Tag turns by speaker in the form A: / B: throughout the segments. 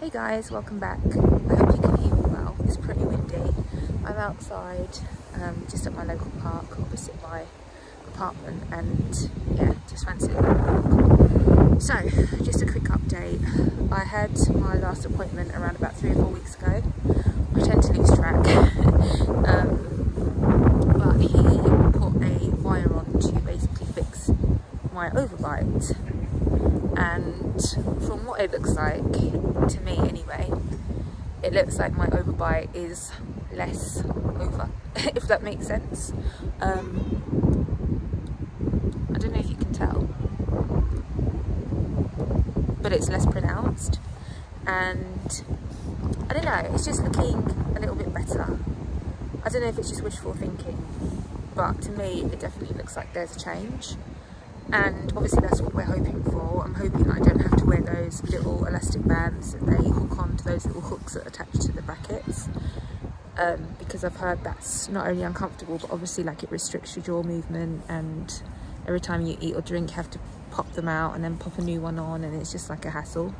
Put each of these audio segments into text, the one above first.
A: Hey guys, welcome back. I hope you can hear me well. It's pretty windy. I'm outside, just at my local park opposite my apartment, and yeah, just fancy a little walk. So, just a quick update. I had my last appointment around about 3 or 4 weeks ago. I tend to lose track. But he put a wire on to basically fix my overbite. And from what it looks like, to me anyway, it looks like my overbite is less over, if that makes sense. I don't know if you can tell, but it's less pronounced, and I don't know, it's just looking a little bit better. I don't know if it's just wishful thinking, but to me it definitely looks like there's a change. And obviously that's what we're hoping for. I'm hoping that I don't have to wear those little elastic bands that they hook onto those little hooks that attach to the brackets, because I've heard that's not only uncomfortable, but obviously like it restricts your jaw movement, and every time you eat or drink you have to pop them out and then pop a new one on, and it's just like a hassle.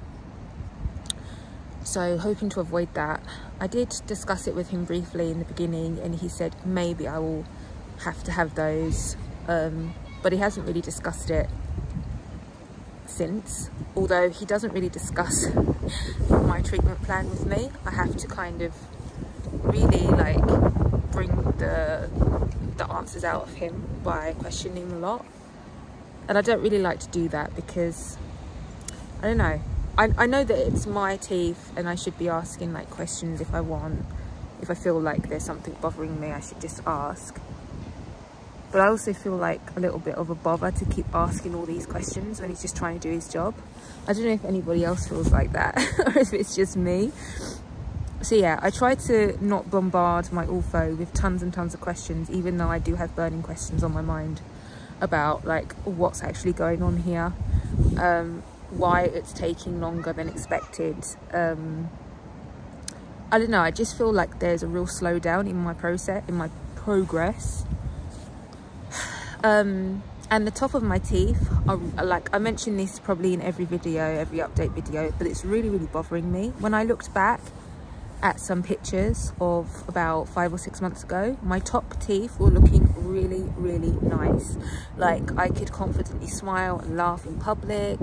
A: So hoping to avoid that. I did discuss it with him briefly in the beginning, and he said maybe I will have to have those, but he hasn't really discussed it since, although he doesn't really discuss my treatment plan with me. I have to kind of really like bring the answers out of him by questioning him a lot, and I don't really like to do that because I don't know, I know that it's my teeth and I should be asking like questions if I feel like there's something bothering me, I should just ask. But I also feel like a little bit of a bother to keep asking all these questions when he's just trying to do his job. I don't know if anybody else feels like that or if it's just me. So yeah, I try to not bombard my ortho with tons and tons of questions, even though I do have burning questions on my mind about like what's actually going on here, why it's taking longer than expected. I don't know, I just feel like there's a real slowdown in my progress. And the top of my teeth are, like I mentioned this probably in every update video, but it's really bothering me. When I looked back at some pictures of about 5 or 6 months ago, my top teeth were looking really nice. Like I could confidently smile and laugh in public.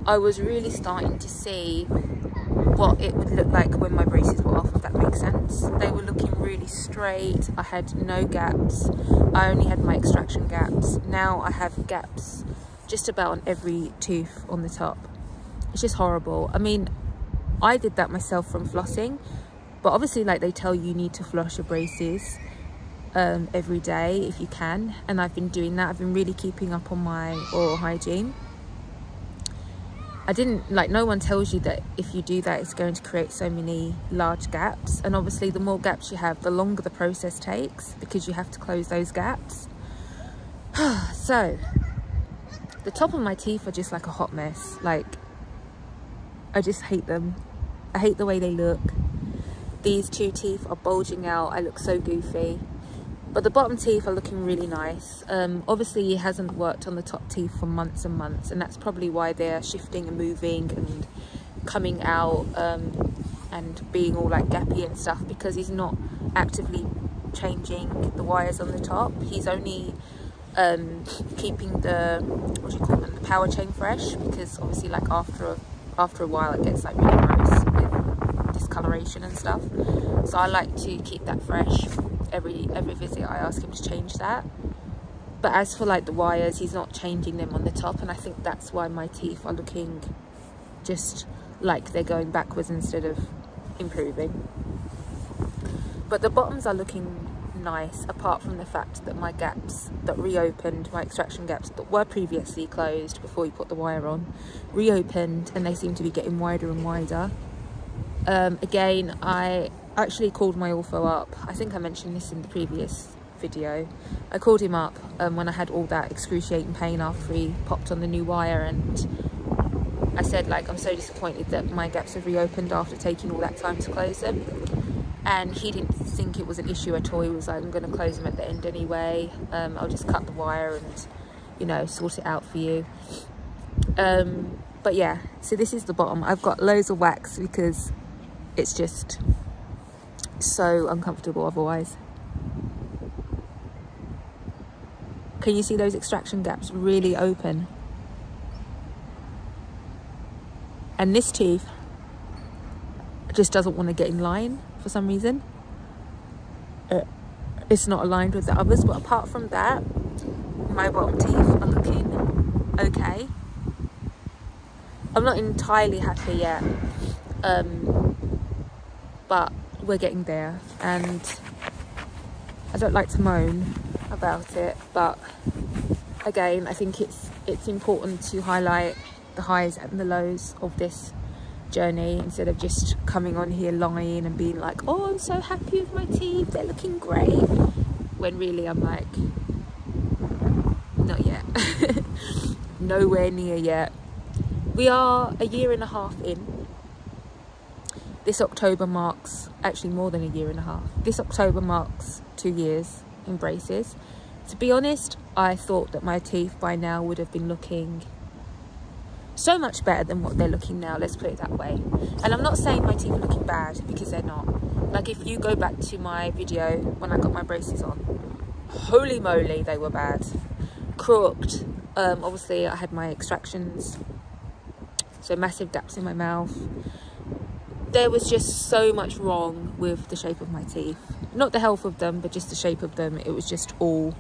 A: I was really starting to see what it would look like when my braces were off, if that makes sense. They were looking really straight. I had no gaps. I only had my extraction gaps. Now I have gaps just about on every tooth on the top. It's just horrible. I mean, I did that myself from flossing, but obviously like they tell you need to floss your braces every day if you can, and I've been doing that. I've been really keeping up on my oral hygiene. I didn't, like, no one tells you that if you do that it's going to create so many large gaps, and obviously the more gaps you have, the longer the process takes because you have to close those gaps. So the top of my teeth are just like a hot mess. Like, I just hate them. I hate the way they look. These 2 teeth are bulging out. I look so goofy. But the bottom teeth are looking really nice. Obviously he hasn't worked on the top teeth for months and months, and that's probably why they're shifting and moving and coming out and being all like gappy and stuff, because he's not actively changing the wires on the top. He's only keeping the, what do you call them, the power chain fresh, because obviously like after a while it gets like really gross with discoloration and stuff. So I like to keep that fresh. Every visit I ask him to change that. But as for like the wires, he's not changing them on the top, and I think that's why my teeth are looking just like they're going backwards instead of improving. But the bottoms are looking nice, apart from the fact that my gaps that reopened, my extraction gaps that were previously closed before you put the wire on, reopened, and they seem to be getting wider and wider. Again, I actually called my ortho up. I think I mentioned this in the previous video. I called him up when I had all that excruciating pain after he popped on the new wire, and I said, like, I'm so disappointed that my gaps have reopened after taking all that time to close them. And he didn't think it was an issue at all. He was like, I'm going to close them at the end anyway. I'll just cut the wire and, you know, sort it out for you. But yeah, so this is the bottom. I've got loads of wax because it's just so uncomfortable otherwise. Can you see those extraction gaps really open? And this tooth just doesn't want to get in line for some reason. It's not aligned with the others, but apart from that, my bottom teeth are looking okay. I'm not entirely happy yet, but we're getting there, and I don't like to moan about it, but again, I think it's important to highlight the highs and the lows of this journey instead of just coming on here lying and being like, oh, I'm so happy with my teeth, they're looking great, when really I'm like, not yet. Nowhere near yet. We are a year and a half in. This October marks, actually more than a year and a half, this October marks 2 years in braces. To be honest, I thought that my teeth by now would have been looking so much better than what they're looking now, let's put it that way. And I'm not saying my teeth are looking bad, because they're not. Like, if you go back to my video when I got my braces on, holy moly, they were bad. Crooked. Obviously I had my extractions, so massive gaps in my mouth. There was just so much wrong with the shape of my teeth. Not the health of them, but just the shape of them. It was just all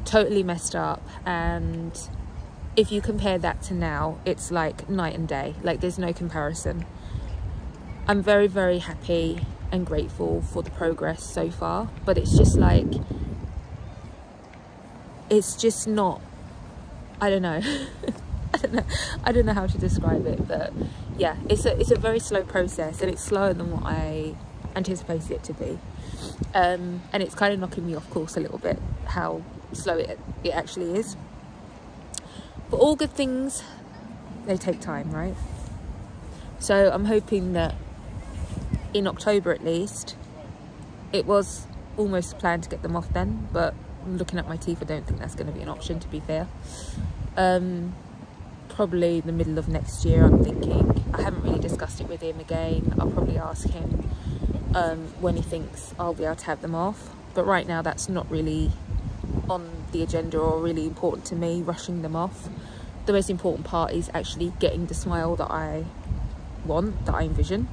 A: totally messed up, and if you compare that to now, it's like night and day. Like, there's no comparison. I'm very, very happy and grateful for the progress so far, but it's just like, it's just not, I don't know. I don't know how to describe it, but yeah, it's a very slow process, and it's slower than what I anticipated it to be, and it's kind of knocking me off course a little bit how slow it actually is. But all good things, they take time, right? So I'm hoping that in October at least, it was almost planned to get them off then, but looking at my teeth, I don't think that's going to be an option, to be fair. Probably the middle of next year, I'm thinking. I haven't really discussed it with him again. I'll probably ask him when he thinks I'll be able to have them off. But right now, that's not really on the agenda or really important to me, rushing them off. The most important part is actually getting the smile that I want, that I envision.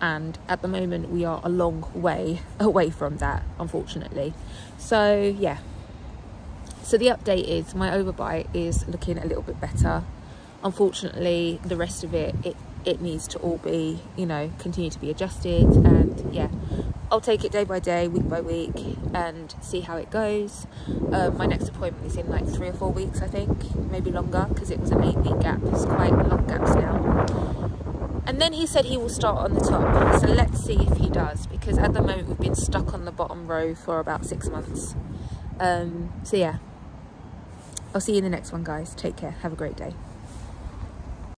A: And at the moment, we are a long way away from that, unfortunately. So yeah. So the update is my overbite is looking a little bit better. Unfortunately, the rest of it needs to all be, you know, continue to be adjusted. And yeah, I'll take it day by day, week by week, and see how it goes. My next appointment is in like 3 or 4 weeks, I think, maybe longer, because it was an 8-week gap. It's quite long gaps now. And then he said he will start on the top. So let's see if he does, because at the moment we've been stuck on the bottom row for about 6 months. So yeah, I'll see you in the next one, guys. Take care. Have a great day.